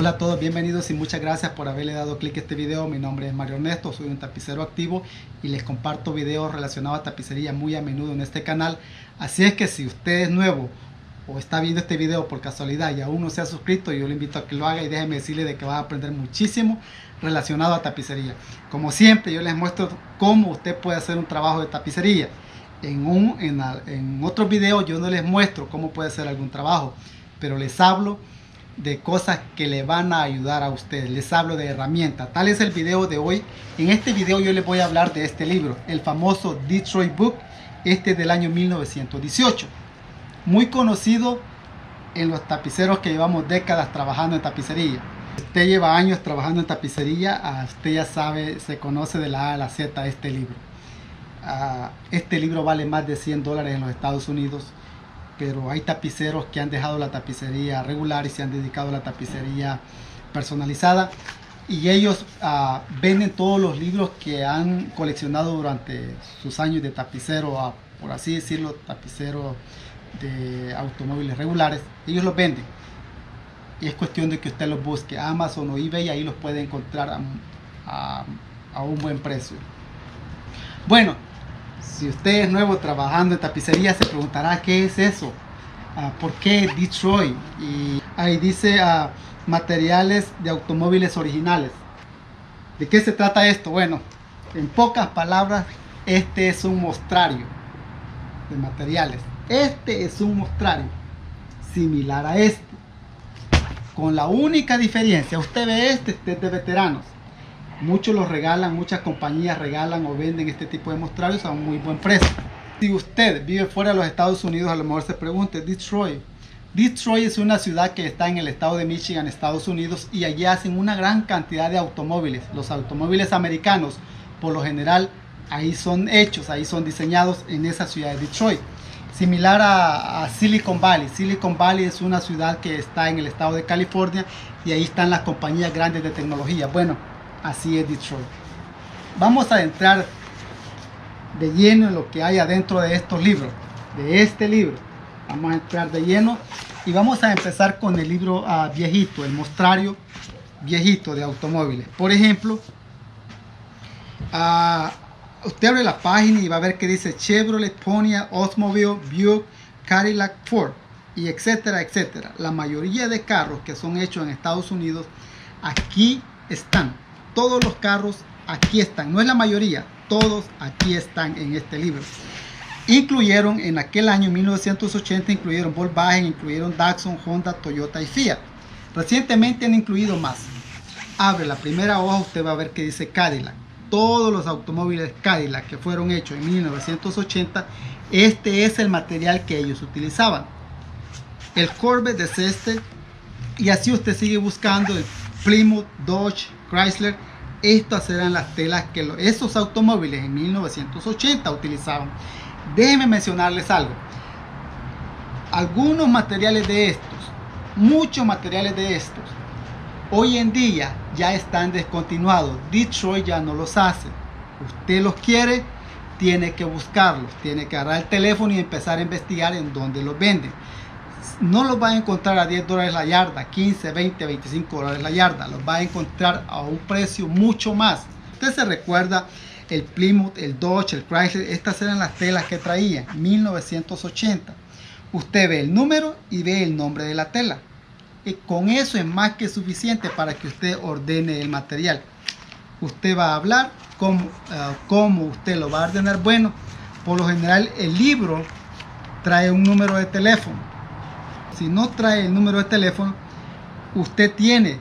Hola a todos, bienvenidos y muchas gracias por haberle dado clic a este video. Mi nombre es Mario Ernesto, soy un tapicero activo y les comparto videos relacionados a tapicería muy a menudo en este canal. Así es que si usted es nuevo o está viendo este video por casualidad y aún no se ha suscrito, yo le invito a que lo haga y déjeme decirle de que va a aprender muchísimo relacionado a tapicería. Como siempre, yo les muestro cómo usted puede hacer un trabajo de tapicería. En otros videos yo no les muestro cómo puede hacer algún trabajo, pero les hablo de cosas que le van a ayudar a ustedes, les hablo de herramientas. Tal es el video de hoy. En este video yo les voy a hablar de este libro, el famoso Detroit Book, del año 1918, muy conocido en los tapiceros que llevamos décadas trabajando en tapicería. Usted lleva años trabajando en tapicería, usted ya sabe, se conoce de la A a la Z este libro. Este libro vale más de $100 en los Estados Unidos, pero hay tapiceros que han dejado la tapicería regular y se han dedicado a la tapicería personalizada, y ellos venden todos los libros que han coleccionado durante sus años de tapicero, por así decirlo, tapicero de automóviles regulares. Ellos los venden y es cuestión de que usted los busque Amazon o eBay, y ahí los puede encontrar a un buen precio. Bueno, si usted es nuevo trabajando en tapicería, se preguntará qué es eso, por qué Detroit, y ahí dice materiales de automóviles originales. ¿De qué se trata esto? Bueno, en pocas palabras, este es un mostrario de materiales. Este es un mostrario similar a este, con la única diferencia, usted ve este es de veteranos. Muchos los regalan, muchas compañías regalan o venden este tipo de mostrarios a un muy buen precio. Si usted vive fuera de los Estados Unidos, a lo mejor se pregunte, Detroit es una ciudad que está en el estado de Michigan, Estados Unidos, y allí hacen una gran cantidad de automóviles. Los automóviles americanos, por lo general, ahí son hechos, ahí son diseñados en esa ciudad de Detroit. Similar a Silicon Valley. Silicon Valley es una ciudad que está en el estado de California, y ahí están las compañías grandes de tecnología. Bueno, así es Detroit. Vamos a entrar de lleno en lo que hay adentro de estos libros, de este libro. Vamos a entrar de lleno y vamos a empezar con el libro viejito, el mostrario viejito de automóviles. Por ejemplo, usted abre la página y va a ver que dice Chevrolet, Pontiac, Oldsmobile, Buick, Cadillac, Ford, y etcétera, etcétera. La mayoría de carros que son hechos en Estados Unidos, aquí están. Todos los carros aquí están, no es la mayoría, todos aquí están en este libro. Incluyeron en aquel año 1980, incluyeron Volkswagen, incluyeron Datsun, Honda, Toyota y Fiat. Recientemente han incluido más. Abre la primera hoja, usted va a ver que dice Cadillac. Todos los automóviles Cadillac que fueron hechos en 1980, este es el material que ellos utilizaban. El Corvette es este, y así usted sigue buscando el Plymouth, Dodge, Chrysler. Estas eran las telas que esos automóviles en 1980 utilizaban. Déjenme mencionarles algo. Algunos materiales de estos, muchos materiales de estos, hoy en día ya están descontinuados. Detroit ya no los hace. Usted los quiere, tiene que buscarlos, tiene que agarrar el teléfono y empezar a investigar en dónde los venden. No los va a encontrar a $10 la yarda, 15, 20, 25 dólares la yarda. Los va a encontrar a un precio mucho más. Usted se recuerda el Plymouth, el Dodge, el Chrysler. Estas eran las telas que traían 1980. Usted ve el número y ve el nombre de la tela, y con eso es más que suficiente para que usted ordene el material. Usted va a hablar cómo usted lo va a ordenar. Bueno, por lo general el libro trae un número de teléfono. Si no trae el número de teléfono, usted tiene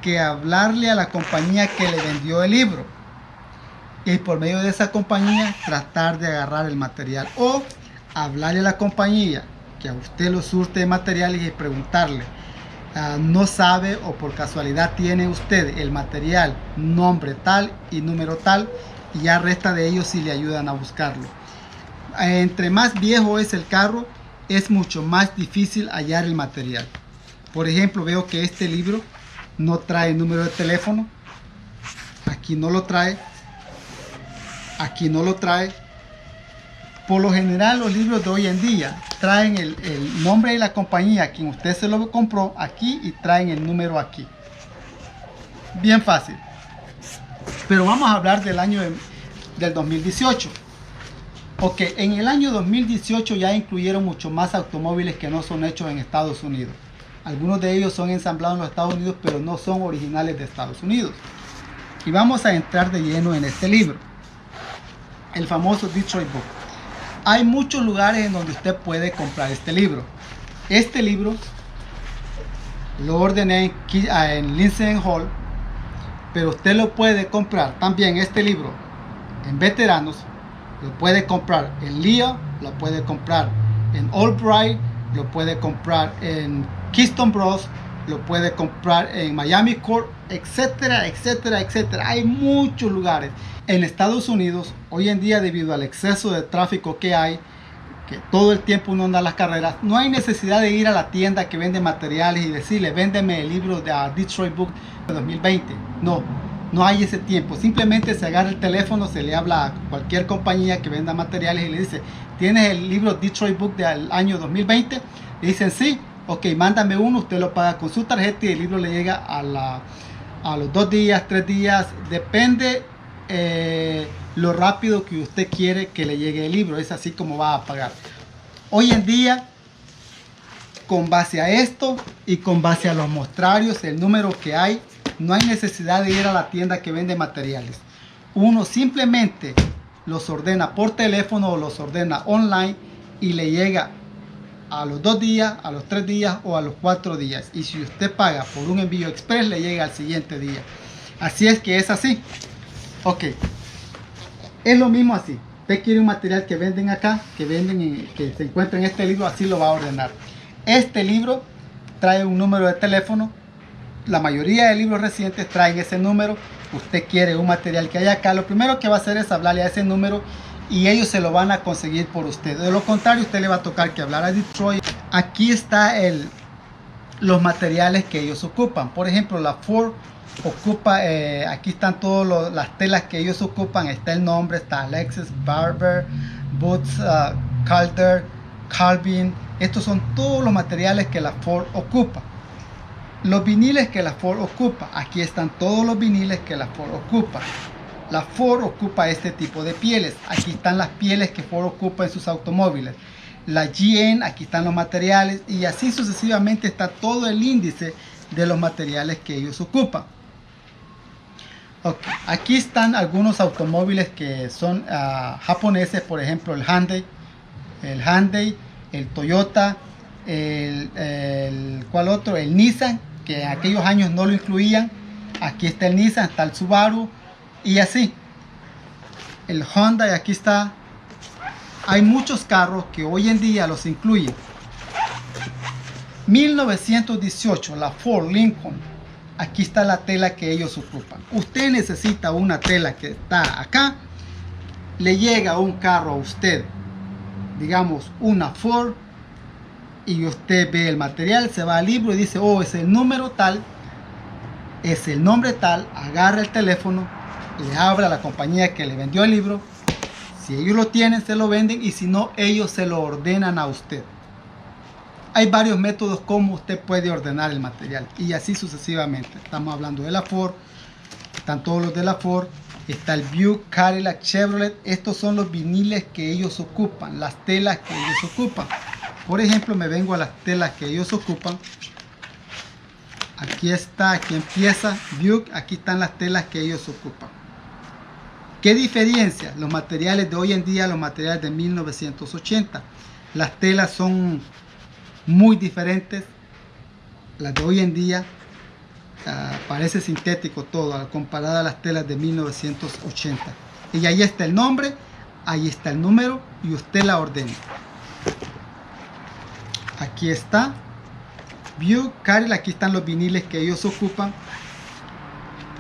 que hablarle a la compañía que le vendió el libro, y por medio de esa compañía tratar de agarrar el material, o hablarle a la compañía que a usted lo surte de materiales y preguntarle, no sabe o por casualidad tiene usted el material nombre tal y número tal, y ya resta de ellos si le ayudan a buscarlo. Entre más viejo es el carro, es mucho más difícil hallar el material. Por ejemplo, veo que este libro no trae número de teléfono. Aquí no lo trae. Aquí no lo trae. Por lo general, los libros de hoy en día traen el nombre de la compañía a quien usted se lo compró aquí y traen el número aquí. Bien fácil. Pero vamos a hablar del año del 2018. Ok, en el año 2018 ya incluyeron mucho más automóviles que no son hechos en Estados Unidos. Algunos de ellos son ensamblados en los Estados Unidos, pero no son originales de Estados Unidos. Y vamos a entrar de lleno en este libro, el famoso Detroit Book. Hay muchos lugares en donde usted puede comprar este libro. Este libro lo ordené en Lindsay Hall, pero usted lo puede comprar también este libro en Veteranos. Lo puede comprar en Leo, lo puede comprar en Albright, lo puede comprar en Keystone Bros, lo puede comprar en Miami Court, etcétera, etcétera, etcétera. Hay muchos lugares. En Estados Unidos, hoy en día, debido al exceso de tráfico que hay, que todo el tiempo uno anda a las carreras, no hay necesidad de ir a la tienda que vende materiales y decirle, véndeme el libro de Detroit Book de 2020. No hay ese tiempo. Simplemente se agarra el teléfono, se le habla a cualquier compañía que venda materiales y le dice, ¿tienes el libro Detroit Book del año 2020? Le dicen sí. Ok, mándame uno, usted lo paga con su tarjeta y el libro le llega a los 2 días, 3 días, depende lo rápido que usted quiere que le llegue el libro, es así como va a pagar. Hoy en día, con base a esto y con base a los mostrarios, el número que hay, no hay necesidad de ir a la tienda que vende materiales. Uno simplemente los ordena por teléfono o los ordena online y le llega a los 2 días, a los 3 días o a los 4 días. Y si usted paga por un envío express, le llega al siguiente día. Así es que es así. Ok. Es lo mismo así. Usted quiere un material que venden acá, que se encuentra en este libro, así lo va a ordenar. Este libro trae un número de teléfono. La mayoría de libros recientes traen ese número. Usted quiere un material que hay acá, lo primero que va a hacer es hablarle a ese número y ellos se lo van a conseguir por usted. De lo contrario, usted le va a tocar que hablar a Detroit. Aquí está los materiales que ellos ocupan. Por ejemplo, la Ford ocupa, aquí están todas las telas que ellos ocupan. Está el nombre, está Lexus, Barber, Boots, Calder, Calvin. Estos son todos los materiales que la Ford ocupa. Los viniles que la Ford ocupa. Aquí están todos los viniles que la Ford ocupa. La Ford ocupa este tipo de pieles. Aquí están las pieles que Ford ocupa en sus automóviles. La GM, aquí están los materiales y así sucesivamente está todo el índice de los materiales que ellos ocupan. Okay. Aquí están algunos automóviles que son japoneses, por ejemplo el Hyundai, el Toyota, ¿cuál otro? El Nissan, que en aquellos años no lo incluían. Aquí está el Nissan, está el Subaru y así. El Honda, y aquí está. Hay muchos carros que hoy en día los incluyen. 1918, la Ford Lincoln. Aquí está la tela que ellos ocupan. Usted necesita una tela que está acá. Le llega un carro a usted, digamos una Ford, y usted ve el material, se va al libro y dice, oh, es el número tal, es el nombre tal. Agarra el teléfono, le habla a la compañía que le vendió el libro. Si ellos lo tienen, se lo venden, y si no, ellos se lo ordenan a usted. Hay varios métodos como usted puede ordenar el material y así sucesivamente. Estamos hablando de la Ford, están todos los de la Ford, está el Buick, Cadillac, Chevrolet. Estos son los viniles que ellos ocupan, las telas que ellos ocupan. Por ejemplo, me vengo a las telas que ellos ocupan. Aquí está, aquí empieza Buick, aquí están las telas que ellos ocupan. ¿Qué diferencia los materiales de hoy en día a los materiales de 1980? Las telas son muy diferentes. Las de hoy en día parece sintético todo comparado a las telas de 1980. Y ahí está el nombre, ahí está el número y usted la ordena. Aquí está Buick, Cadillac, aquí están los viniles que ellos ocupan,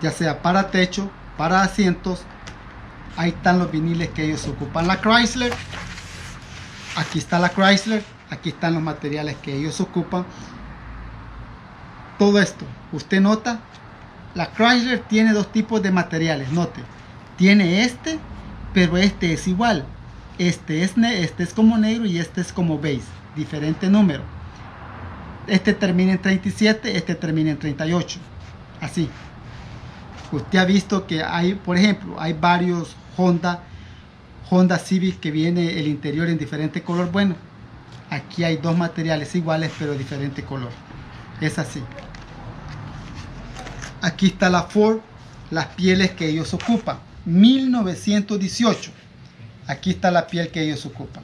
ya sea para techo, para asientos. Ahí están los viniles que ellos ocupan. La Chrysler, aquí está la Chrysler, aquí están los materiales que ellos ocupan. Todo esto, usted nota, la Chrysler tiene dos tipos de materiales, note. Tiene este, pero este es igual. Este es como negro y este es como beige. diferente número. Este termina en 37, este termina en 38. Así. Usted ha visto que hay, por ejemplo, hay varios Honda Civic que viene el interior en diferente color. Bueno, aquí hay dos materiales iguales pero diferente color. Es así. Aquí está la Ford, las pieles que ellos ocupan. 1918. Aquí está la piel que ellos ocupan.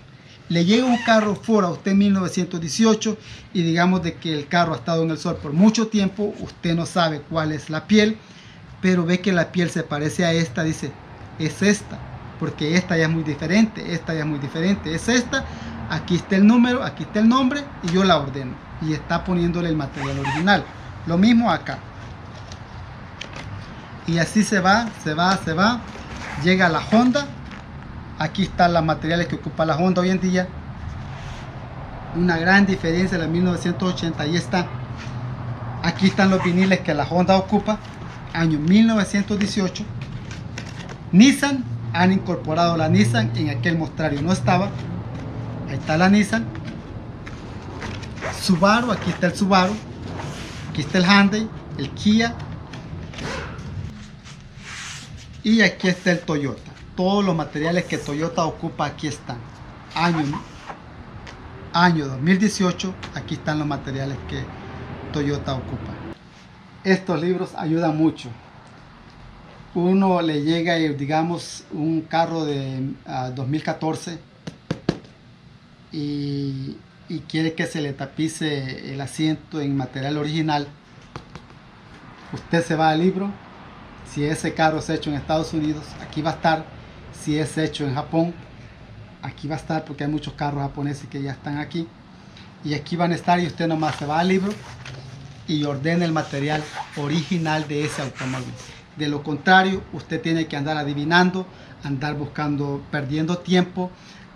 Le llega un carro Ford a usted en 1918 y digamos de que el carro ha estado en el sol por mucho tiempo, usted no sabe cuál es la piel, pero ve que la piel se parece a esta, dice, es esta, porque esta ya es muy diferente, esta ya es muy diferente, es esta, aquí está el número, aquí está el nombre y yo la ordeno y está poniéndole el material original. Lo mismo acá. Y así se va, llega la Honda. Aquí están los materiales que ocupa la Honda hoy en día. Una gran diferencia de la 1980. Ahí está. Aquí están los viniles que la Honda ocupa. Año 1918. Nissan. Han incorporado la Nissan. En aquel mostrario no estaba. Ahí está la Nissan. Subaru. Aquí está el Subaru. Aquí está el Hyundai. El Kia. Y aquí está el Toyota. Todos los materiales que Toyota ocupa aquí están. Año 2018, aquí están los materiales que Toyota ocupa. Estos libros ayudan mucho. Uno le llega, digamos, un carro de 2014 y quiere que se le tapice el asiento en material original. Usted se va al libro. Si ese carro es hecho en Estados Unidos, aquí va a estar. Si es hecho en Japón, aquí va a estar, porque hay muchos carros japoneses que ya están aquí. Y aquí van a estar y usted nomás se va al libro y ordena el material original de ese automóvil. De lo contrario, usted tiene que andar adivinando, andar buscando, perdiendo tiempo,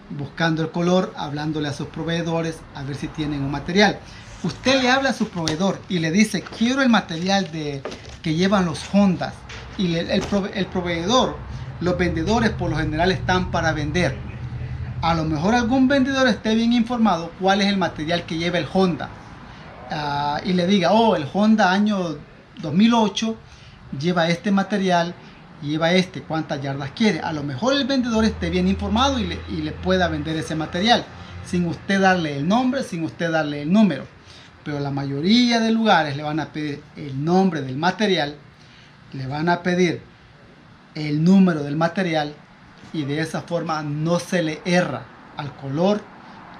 buscando el color, hablándole a sus proveedores a ver si tienen un material. Usted le habla a su proveedor y le dice, quiero el material que llevan los Hondas. Y el proveedor, los vendedores por lo general están para vender. A lo mejor algún vendedor esté bien informado cuál es el material que lleva el Honda. Y le diga, oh, el Honda año 2008 lleva este material, lleva este, cuántas yardas quiere. A lo mejor el vendedor esté bien informado y le pueda vender ese material sin usted darle el nombre, sin usted darle el número. Pero la mayoría de lugares le van a pedir el nombre del material, le van a pedir el número del material y de esa forma no se le erra al color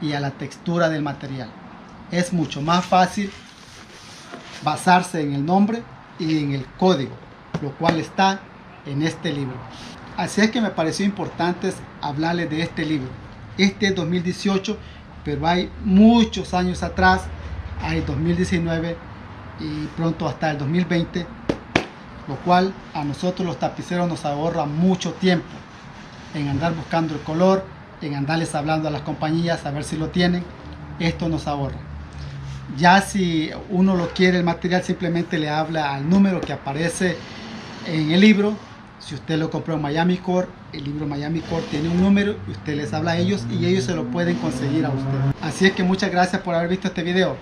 y a la textura del material. Es mucho más fácil basarse en el nombre y en el código, lo cual está en este libro. Así es que me pareció importante hablarles de este libro. Este es 2018, pero hay muchos años atrás, hay 2019 y pronto hasta el 2020, lo cual a nosotros los tapiceros nos ahorra mucho tiempo en andar buscando el color, en andarles hablando a las compañías a ver si lo tienen. Esto nos ahorra. Ya si uno lo quiere el material, simplemente le habla al número que aparece en el libro. Si usted lo compró en Miami Core, el libro Miami Core tiene un número y usted les habla a ellos y ellos se lo pueden conseguir a usted. Así es que muchas gracias por haber visto este video.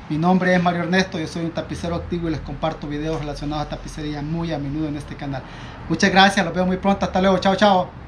Mi nombre es Mario Ernesto, yo soy un tapicero activo y les comparto videos relacionados a tapicería muy a menudo en este canal. Muchas gracias, los veo muy pronto, hasta luego, chao, chao.